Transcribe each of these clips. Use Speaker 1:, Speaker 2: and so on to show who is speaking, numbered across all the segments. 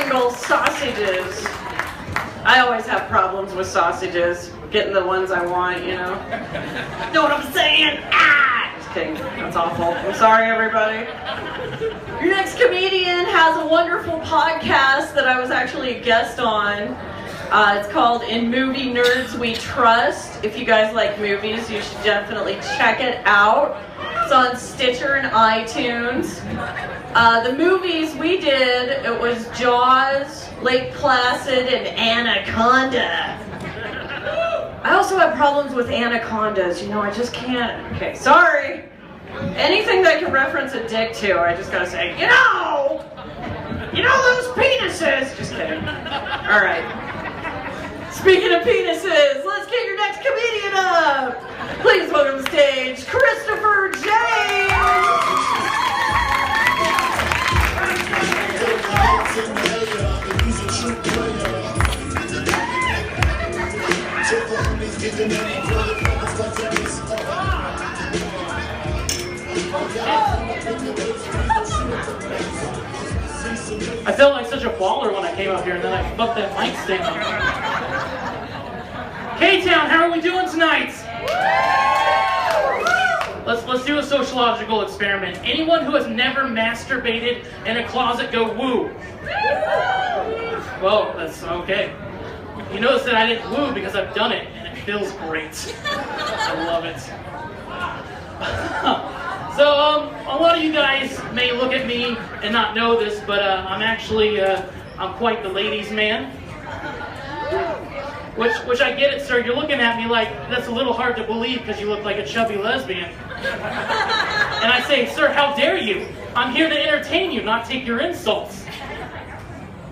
Speaker 1: single sausages. I always have problems with sausages, getting the ones I want, you know. Know what I'm saying? Ah! Just kidding. That's awful. I'm sorry, everybody. Your next comedian has a wonderful podcast that I was actually a guest on. It's called In Movie Nerds We Trust. If you guys like movies, you should definitely check it out. It's on Stitcher and iTunes. The movies we did, it was Jaws, Lake Placid, and Anaconda. I also have problems with anacondas, you know, I just can't. Okay, sorry. Anything that can reference a dick to, I just gotta say, you know those penises. Just kidding. All right. Speaking of penises, let's get your next comedian up. Please welcome to the stage, Christopher James.
Speaker 2: I felt like such a baller when I came up here, and then I fucked that mic stand up. K-Town, how are we doing tonight? Let's do a sociological experiment. Anyone who has never masturbated in a closet, go woo. Well, that's okay. You notice that I didn't woo because I've done it, and it feels great. I love it. So, a lot of you guys may look at me and not know this, but I'm actually, I'm quite the ladies' man. Which I get it, sir. You're looking at me like that's a little hard to believe because you look like a chubby lesbian. And I say, sir, how dare you? I'm here to entertain you, not take your insults.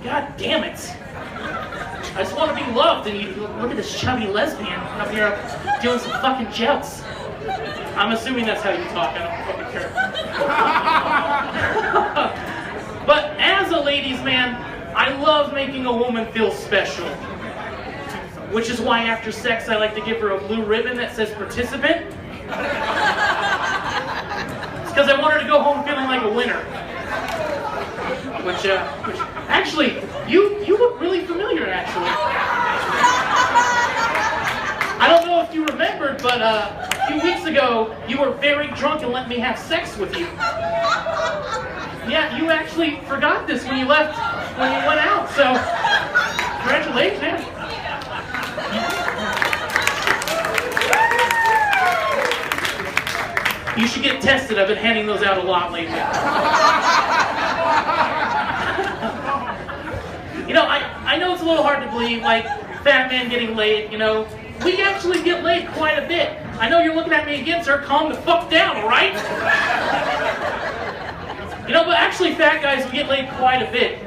Speaker 2: God damn it. I just want to be loved, and you look at this chubby lesbian up here doing some fucking jokes. I'm assuming that's how you talk. I don't fucking care. But as a ladies' man, I love making a woman feel special. Which is why after sex I like to give her a blue ribbon that says participant. It's because I want her to go home feeling like a winner. Which actually, you look really familiar, actually. I don't know if you remembered, but a few weeks ago, you were very drunk and let me have sex with you. Yeah, you actually forgot this when you left, when you went out, so congratulations. You should get tested. I've been handing those out a lot lately. You know, I know it's a little hard to believe, like, fat man getting laid, you know. We actually get laid quite a bit. I know you're looking at me again, sir. Calm the fuck down, all right? You know, but actually fat guys, we get laid quite a bit.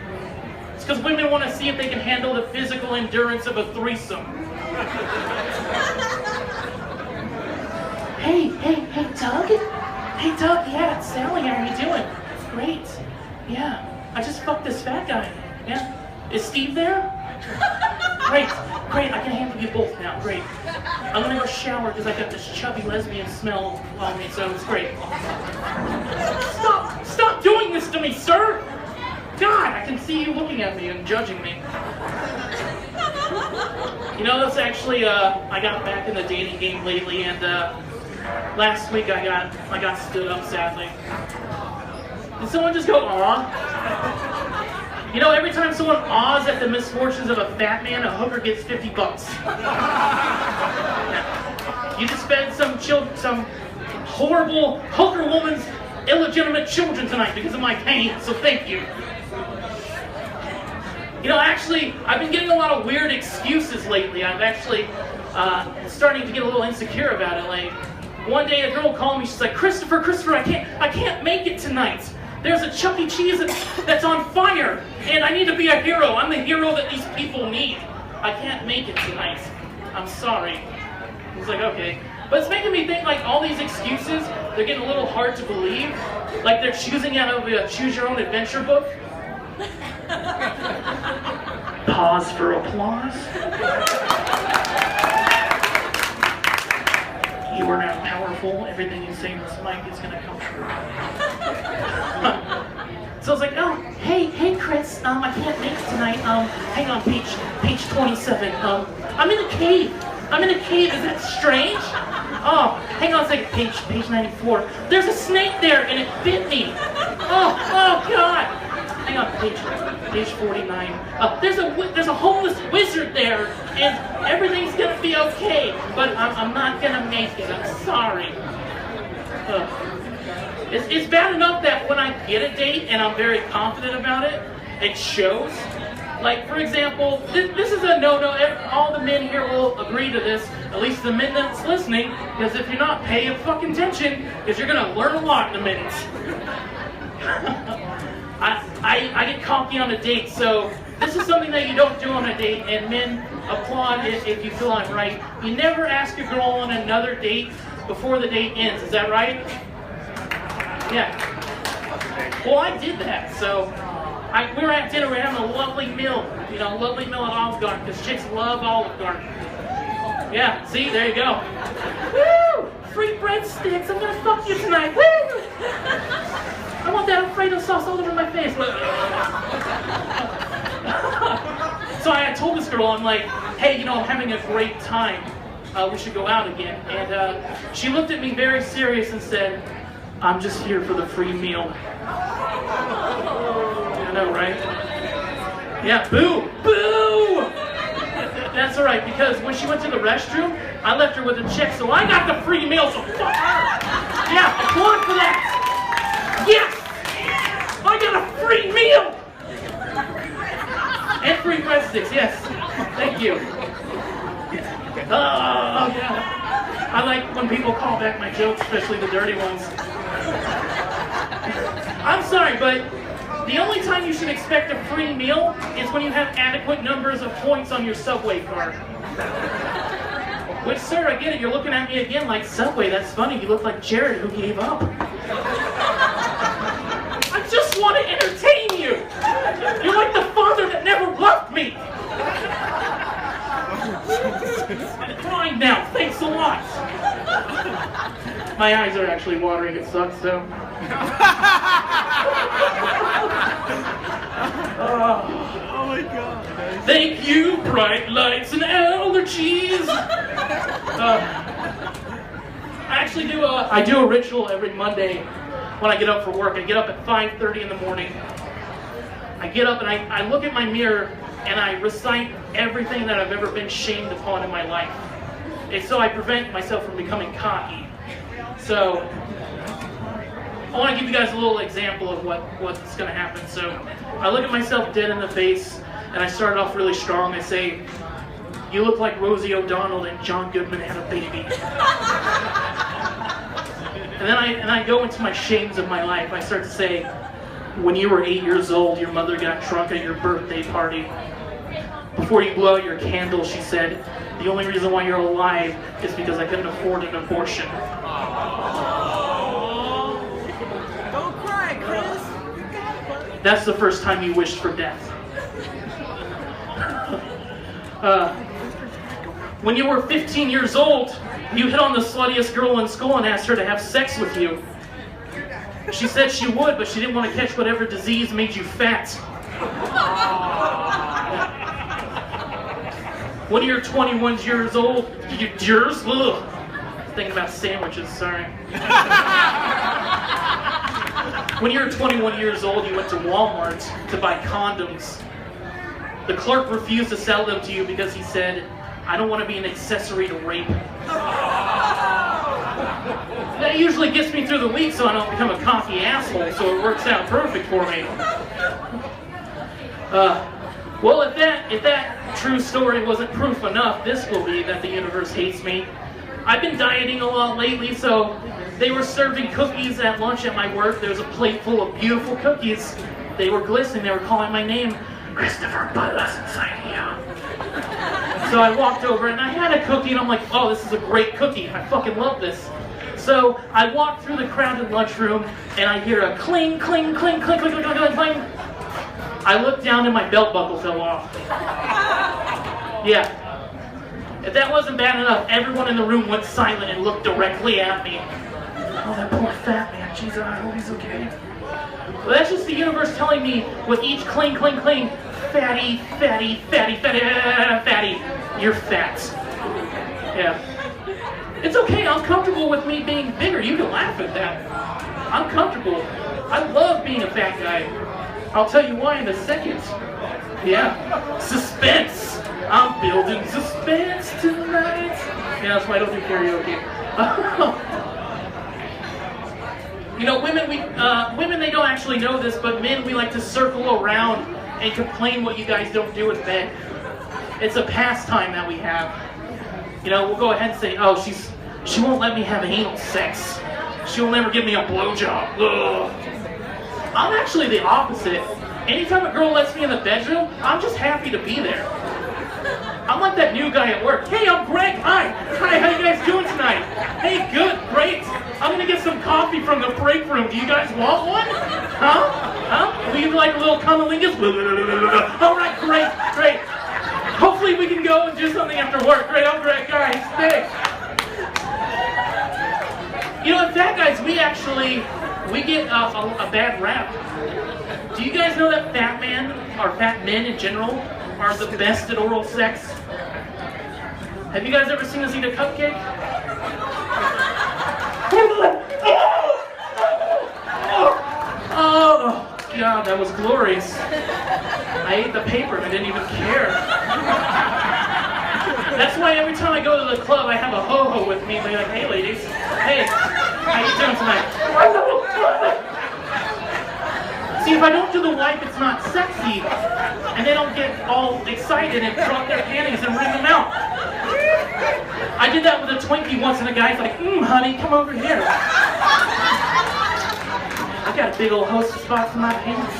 Speaker 2: It's because women want to see if they can handle the physical endurance of a threesome. Hey, Doug? Hey, Doug, yeah, it's Sally. How are you doing? Great. Yeah, I just fucked this fat guy. Yeah. Is Steve there? Great, I can handle you both now. Great. I'm gonna go shower because I got this chubby lesbian smell on me, so it's great. Stop doing this to me, sir! God, I can see you looking at me and judging me. You know, that's actually, I got back in the dating game lately, and last week I got stood up, sadly. Did someone just go, aw? You know, every time someone awes at the misfortunes of a fat man, a hooker gets $50. Yeah. You just fed some horrible hooker woman's illegitimate children tonight because of my pain, so thank you. You know, actually, I've been getting a lot of weird excuses lately. I'm actually starting to get a little insecure about it. Like, one day a girl called me, she's like, Christopher, I can't make it tonight. There's a Chuck E. Cheese that's on fire, and I need to be a hero. I'm the hero that these people need. I can't make it tonight. I'm sorry. He's like, okay. But it's making me think, like, all these excuses, they're getting a little hard to believe. Like they're choosing out of a choose-your-own-adventure book. Pause for applause. You are now powerful. Everything you say in this mic is going to come true. So I was like, oh, hey, Chris, I can't make it tonight. Hang on, page 27. I'm in a cave. Is that strange? Oh, hang on a second. Page 94. There's a snake there, and it bit me. Oh God. Hang on, page 49. There's a homeless wizard there, and everything's gonna be okay. But I'm not gonna make it. I'm sorry. It's bad enough that when I get a date and I'm very confident about it, it shows. Like, for example, this is a no-no. All the men here will agree to this, at least the men that's listening, because if you're not paying fucking attention, because you're going to learn a lot in a minute. I get cocky on a date, so this is something that you don't do on a date, and men applaud it if you feel I'm right. You never ask a girl on another date before the date ends, is that right? Yeah. Well, I did that, so we were at dinner, we were having a lovely meal, at Olive Garden, because chicks love Olive Garden. Yeah, see, there you go. Woo! Free breadsticks, I'm gonna fuck you tonight, woo! I want that Alfredo sauce all over my face. So I told this girl, I'm like, hey, I'm having a great time. We should go out again. And she looked at me very serious and said, I'm just here for the free meal. I know, right? Yeah, boo! Boo! That's alright, because when she went to the restroom, I left her with a check, so I got the free meal, so fuck her! Yeah, applaud for that! Yes! I got a free meal! And free breadsticks, yes. Thank you. Oh, yeah. I like when people call back my jokes, especially the dirty ones. I'm sorry, but the only time you should expect a free meal is when you have adequate numbers of points on your Subway card. Which, sir, I get it. You're looking at me again like, Subway, that's funny. You look like Jared who gave up. I just want to entertain you. You're like the father that never loved me. I'm crying now. Thanks a lot. My eyes are actually watering. It sucks, though.
Speaker 3: Oh my God.
Speaker 2: Thank you, bright lights and allergies. I do a ritual every Monday when I get up for work. I get up at 5:30 in the morning. I get up and I look at my mirror and I recite everything that I've ever been shamed upon in my life. It's so I prevent myself from becoming cocky. So I want to give you guys a little example of what's going to happen. So I look at myself dead in the face, and I start off really strong. I say, you look like Rosie O'Donnell and John Goodman had a baby. And then I go into my shames of my life. I start to say, when you were 8 years old, your mother got drunk at your birthday party. Before you blew out your candle, she said, the only reason why you're alive is because I couldn't afford an abortion.
Speaker 3: Don't cry, Chris.
Speaker 2: That's the first time you wished for death. When you were 15 years old, you hit on the sluttiest girl in school and asked her to have sex with you. She said she would, but she didn't want to catch whatever disease made you fat. When you're 21 years old, thinking about sandwiches, sorry. When you're 21 years old, you went to Walmart to buy condoms. The clerk refused to sell them to you because he said, I don't want to be an accessory to rape. That usually gets me through the week so I don't become a cocky asshole, so it works out perfect for me. Well, if that true story wasn't proof enough, this will be that the universe hates me. I've been dieting a lot lately, so they were serving cookies at lunch at my work. There was a plate full of beautiful cookies. They were glistening. They were calling my name. Christopher, put us inside you. So I walked over and I had a cookie and I'm like, oh, this is a great cookie. I fucking love this. So I walked through the crowded lunchroom and I hear a cling, cling, cling, cling, cling, cling, cling, cling. I looked down and my belt buckle fell off. Yeah. If that wasn't bad enough, everyone in the room went silent and looked directly at me. Oh, that poor fat man. Jesus, I hope he's okay. Well, that's just the universe telling me with each cling, cling, cling, fatty, fatty, fatty, fatty, fatty, you're fat. Yeah. It's okay, I'm comfortable with me being bigger. You can laugh at that. I'm comfortable. I love being a fat guy. I'll tell you why in a second. Yeah. Suspense. I'm building suspense tonight. Yeah, that's why I don't do karaoke. You know, women, they don't actually know this, but men, we like to circle around and complain what you guys don't do in bed. It's a pastime that we have. You know, we'll go ahead and say, oh, she won't let me have anal sex. She'll never give me a blowjob. Ugh. I'm actually the opposite. Anytime a girl lets me in the bedroom, I'm just happy to be there. I'm like that new guy at work. Hey, I'm Greg. Hi, how you guys doing tonight? Hey, good, great. I'm gonna get some coffee from the break room. Do you guys want one? Huh? Will you like a little cunnilingus? All right, great. Hopefully we can go and do something after work. Great, I'm Greg, guys. Thanks. You know, in fat guys, we get a bad rap. Do you guys know that fat men in general, are the best at oral sex? Have you guys ever seen us eat a cupcake? Oh, God, that was glorious. I ate the paper and I didn't even care. That's why every time I go to the club, I have a ho-ho with me. They're like, hey, ladies. Hey, how you doing tonight? See, if I don't do the wipe, it's not sexy. And they don't get all excited and drop their panties and wring them out. I did that with a Twinkie once, and the guy's like, honey, come over here. I got a big old hostess spots in my pants.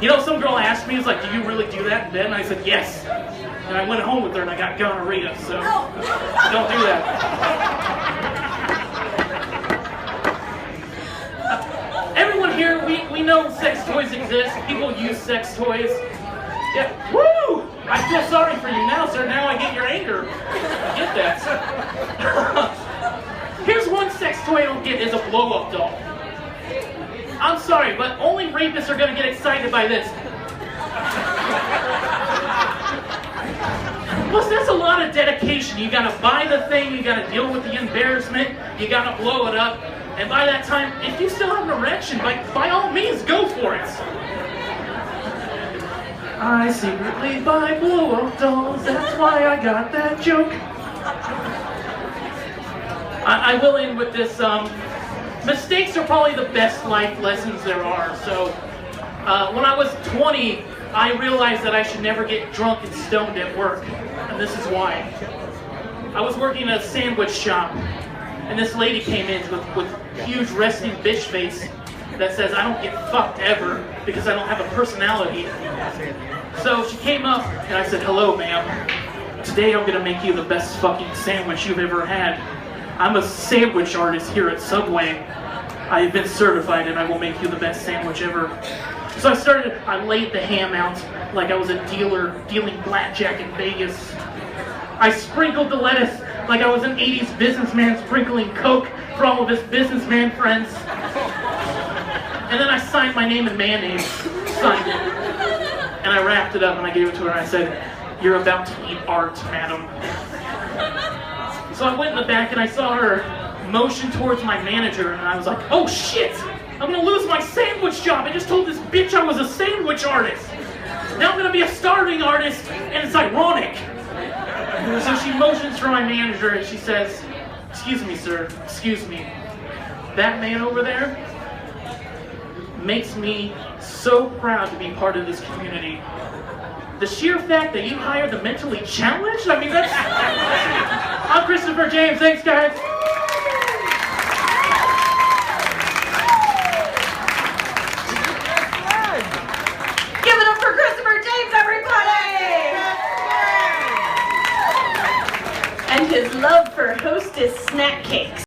Speaker 2: You know, some girl asked me, was like, do you really do that in bed? And I said, yes. And I went home with her and I got gonorrhea, so don't do that. Everyone here, we know sex toys exist. People use sex toys. Yeah, woo! I feel sorry for you now, sir. Now I get your anger. I get that. Here's one sex toy I don't get is a blow-up doll. I'm sorry, but only rapists are gonna get excited by this. Plus, that's a lot of dedication. You gotta buy the thing, you gotta deal with the embarrassment, you gotta blow it up, and by that time, if you still have an erection, by all means, go for it. I secretly buy blow-up dolls, that's why I got that joke. I will end with this, mistakes are probably the best life lessons there are. So, when I was 20, I realized that I should never get drunk and stoned at work. And this is why. I was working at a sandwich shop, and this lady came in with huge resting bitch face that says, I don't get fucked ever because I don't have a personality. So she came up, and I said, hello, ma'am. Today I'm gonna make you the best fucking sandwich you've ever had. I'm a sandwich artist here at Subway. I have been certified and I will make you the best sandwich ever. So I laid the ham out like I was a dealer dealing blackjack in Vegas. I sprinkled the lettuce like I was an 80s businessman sprinkling Coke for all of his businessman friends. And then I signed my name in mayonnaise, signed it. And I wrapped it up and I gave it to her and I said, you're about to eat art, madam. So I went in the back and I saw her motion towards my manager and I was like, oh shit! I'm gonna lose my sandwich job! I just told this bitch I was a sandwich artist! Now I'm gonna be a starving artist and it's ironic! So she motions for my manager and she says, excuse me sir, excuse me. That man over there makes me so proud to be part of this community. The sheer fact that you hired the mentally challenged? I mean, that's... I'm Christopher James. Thanks, guys.
Speaker 1: Give it up for Christopher James, everybody! And his love for Hostess snack cakes.